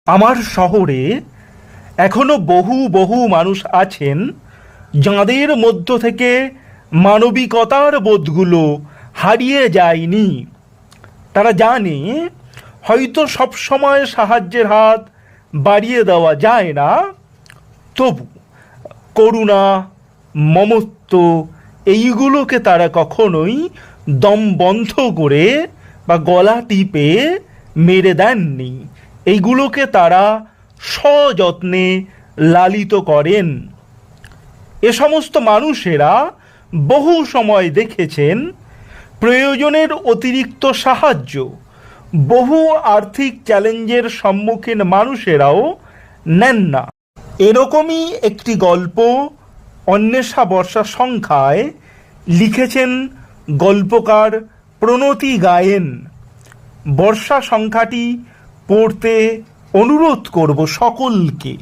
আমার শহরে এখনো বহু বহু মানুষ আছেন যাঁদের মধ্য থেকে মানবিকতার বোধগুলো হারিয়ে যায়নি। তারা জানে হয়তো সবসময় সাহায্যের হাত বাড়িয়ে দেওয়া যায় না, তবু করুণা, মমত্ব এইগুলোকে তারা কখনোই দম বন্ধ করে বা গলা টিপে মেরে দেননি। এইগুলোকে তারা সযত্নে লালিত করেন। এ সমস্ত মানুষেরা বহু সময় দেখেছেন প্রয়োজনের অতিরিক্ত সাহায্য বহু আর্থিক চ্যালেঞ্জের সম্মুখীন মানুষেরাও নেন না। এরকমই একটি গল্প অন্বেষা বর্ষা সংখ্যায় লিখেছেন গল্পকার প্রণতি গায়েন। বর্ষা সংখ্যাটি পড়তে অনুরোধ করব সকলকে।